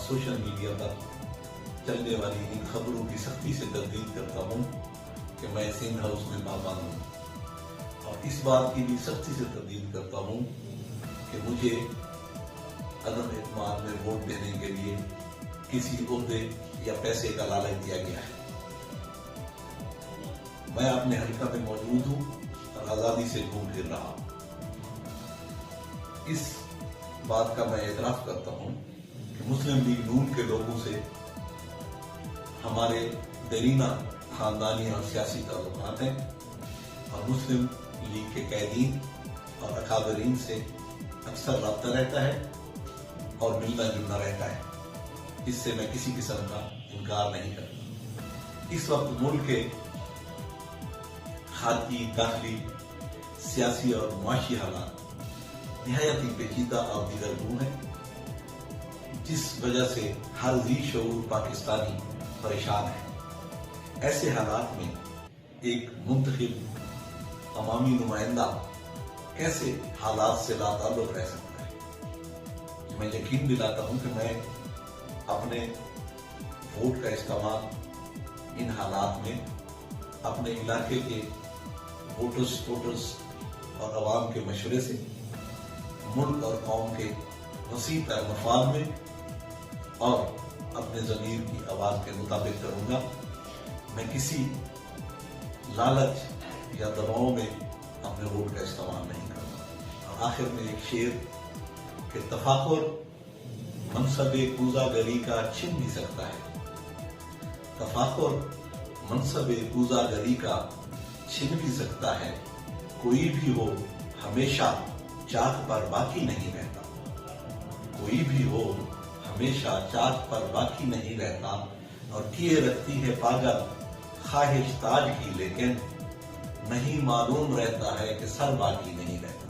Social media पर चलने वाली इन खबरों की सख्ती से तस्दीक करता हूँ कि मैं सिंध हाउस में पाबंद हूँ, और इस बात की भी सख्ती से तस्दीक करता हूँ कि मुझे अदम एतमाद में वोट देने के लिए किसी ओहदे या पैसे का लालच दिया गया है। मैं अपने हल्का में मौजूद हूँ और आजादी से घूम फिर रहा हूँ। इस बात का मैं एतराफ करता हूँ कि मुस्लिम लीग नून के लोगों से हमारे देरीना खानदानी और सियासी ताल्लुकात हैं, और मुस्लिम लीग के कैदीन और अकाबरीन से अक्सर रब्ता रहता है और मिलना जुलना रहता है। इससे मैं किसी किस्म का इनकार नहीं करता। इस वक्त मुल्क के खाती, दाखिली, सियासी और मुआशी हालात निहायत ही पेचीदा और दिगरगून है, जिस वजह से हर जी शऊर पाकिस्तानी परेशान है। ऐसे हालात में एक मुंतखब अवामी नुमाइंदा कैसे हालात से लाताल्लुक रह सकता है। मैं यकीन दिलाता हूं कि मैं अपने वोट का इस्तेमाल इन हालात में अपने इलाके के वोटर्स और अवाम के मशवरे से मुल्क और कौम के वसी तर मफाद में और अपने ज़मीर की आवाज़ के मुताबिक करूँगा। मैं किसी लालच या दबाव में अपने वोट का इस्तेमाल नहीं करूँगा। और आखिर में एक शेर के तफाकुर मनसबे कूज़ागरी का छिन भी सकता है। तफाकुर मनसबे कूज़ागरी का छिन भी सकता है, कोई भी हो हमेशा चाक पर बाकी नहीं रहता। कोई भी हो हमेशा चाक पर बाकी नहीं रहता, और किए रखती है पागल ख्वाहिश ताज की, लेकिन नहीं मालूम रहता है कि सर बाकी नहीं रहता।